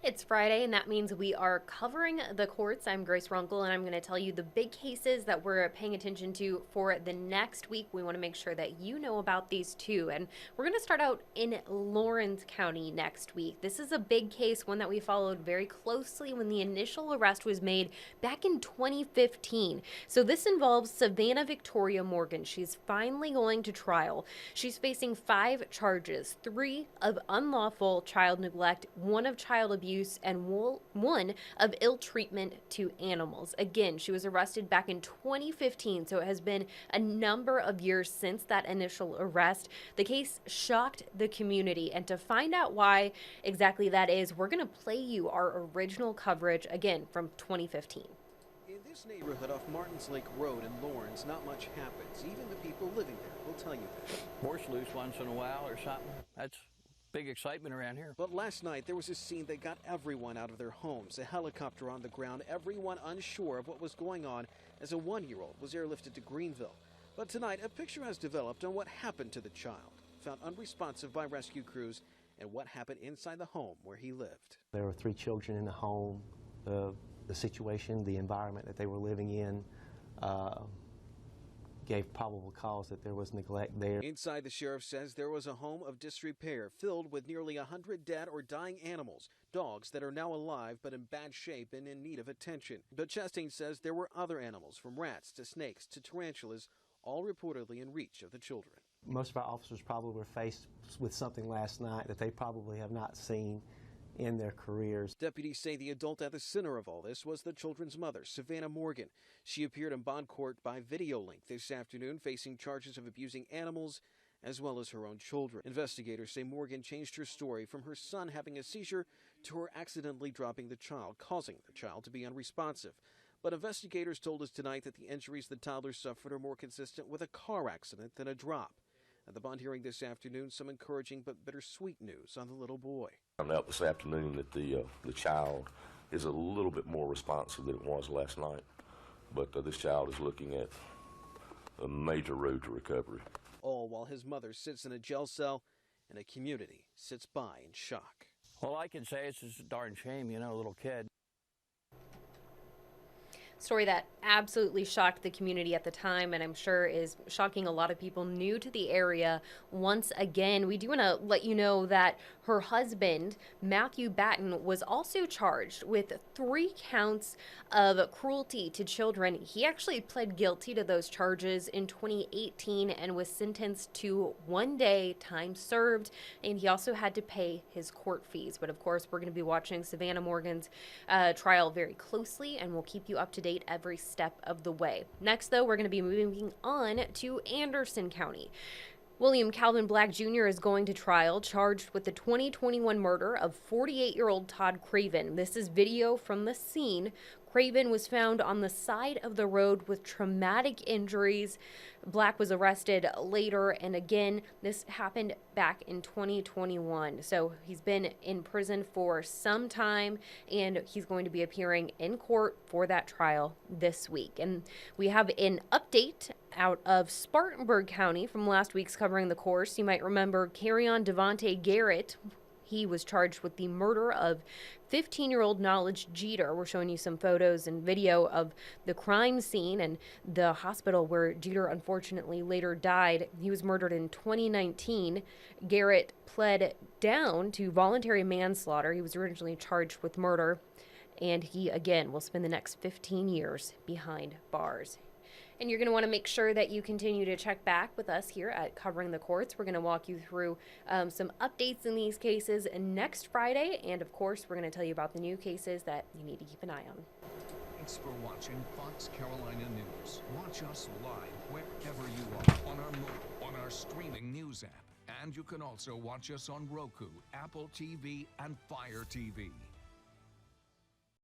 It's Friday, and that means we are covering the courts. I'm Grace Runkel, and I'm going to tell you the big cases that we're paying attention to for the next week. We want to make sure that you know about these too. And we're going to start out in Lawrence County next week. This is a big case, one that we followed very closely when the initial arrest was made back in 2015. So this involves Savannah Victoria Morgan. She's finally going to trial. She's facing 5 charges, 3 of unlawful child neglect, 1 of child abuse, and 1 of ill treatment to animals. Again, she was arrested back in 2015, so it has been a number of years since that initial arrest. The case shocked the community, and to find out why exactly that is, we're going to play you our original coverage, again, from 2015. In this neighborhood off Martins Lake Road in Lawrence, not much happens. Even the people living there will tell you that. Horse loose once in a while or something. That's big excitement around here. But last night, there was a scene that got everyone out of their homes. A helicopter on the ground, everyone unsure of what was going on as a 1-year-old was airlifted to Greenville. But tonight, a picture has developed on what happened to the child, found unresponsive by rescue crews, and what happened inside the home where he lived. There were 3 children in the home. The situation, the environment that they were living in, gave probable cause that there was neglect there. Inside, the sheriff says there was a home of disrepair filled with nearly 100 dead or dying animals, dogs that are now alive but in bad shape and in need of attention. But Chastain says there were other animals, from rats to snakes to tarantulas, all reportedly in reach of the children. Most of our officers probably were faced with something last night that they probably have not seen in their careers. Deputies say the adult at the center of all this was the children's mother, Savannah Morgan. She appeared in bond court by video link this afternoon, facing charges of abusing animals as well as her own children. Investigators say Morgan changed her story from her son having a seizure to her accidentally dropping the child, causing the child to be unresponsive. But investigators told us tonight that the injuries the toddler suffered are more consistent with a car accident than a drop. At the bond hearing this afternoon, some encouraging but bittersweet news on the little boy. I found out this afternoon that the child is a little bit more responsive than it was last night, but this child is looking at a major road to recovery. All while his mother sits in a jail cell and a community sits by in shock. All I can say is it's a darn shame, you know, a little kid. Story that absolutely shocked the community at the time, and I'm sure is shocking a lot of people new to the area. Once again, we do want to let you know that her husband, Matthew Batten, was also charged with 3 counts of cruelty to children. He actually pled guilty to those charges in 2018 and was sentenced to 1 day time served, and he also had to pay his court fees. But of course, we're going to be watching Savannah Morgan's trial very closely, and we'll keep you up to date every step of the way. Next, though, we're going to be moving on to Anderson County. William Calvin Black Jr. is going to trial, charged with the 2021 murder of 48-year-old Todd Craven. This is video from the scene. Craven was found on the side of the road with traumatic injuries. Black was arrested later, and again, this happened back in 2021. So he's been in prison for some time, and he's going to be appearing in court for that trial this week. And we have an update out of Spartanburg County from last week's Covering the Course. You might remember Carry-On Devontae Garrett. He was charged with the murder of 15-year-old Knowledge Jeter. We're showing you some photos and video of the crime scene and the hospital where Jeter unfortunately later died. He was murdered in 2019. Garrett pled down to voluntary manslaughter. He was originally charged with murder, and he again will spend the next 15 years behind bars. And you're going to want to make sure that you continue to check back with us here at Covering the Courts. We're going to walk you through some updates in these cases next Friday. And of course, we're going to tell you about the new cases that you need to keep an eye on. Thanks for watching Fox Carolina News. Watch us live wherever you are, on our mobile, on our streaming news app. And you can also watch us on Roku, Apple TV, and Fire TV.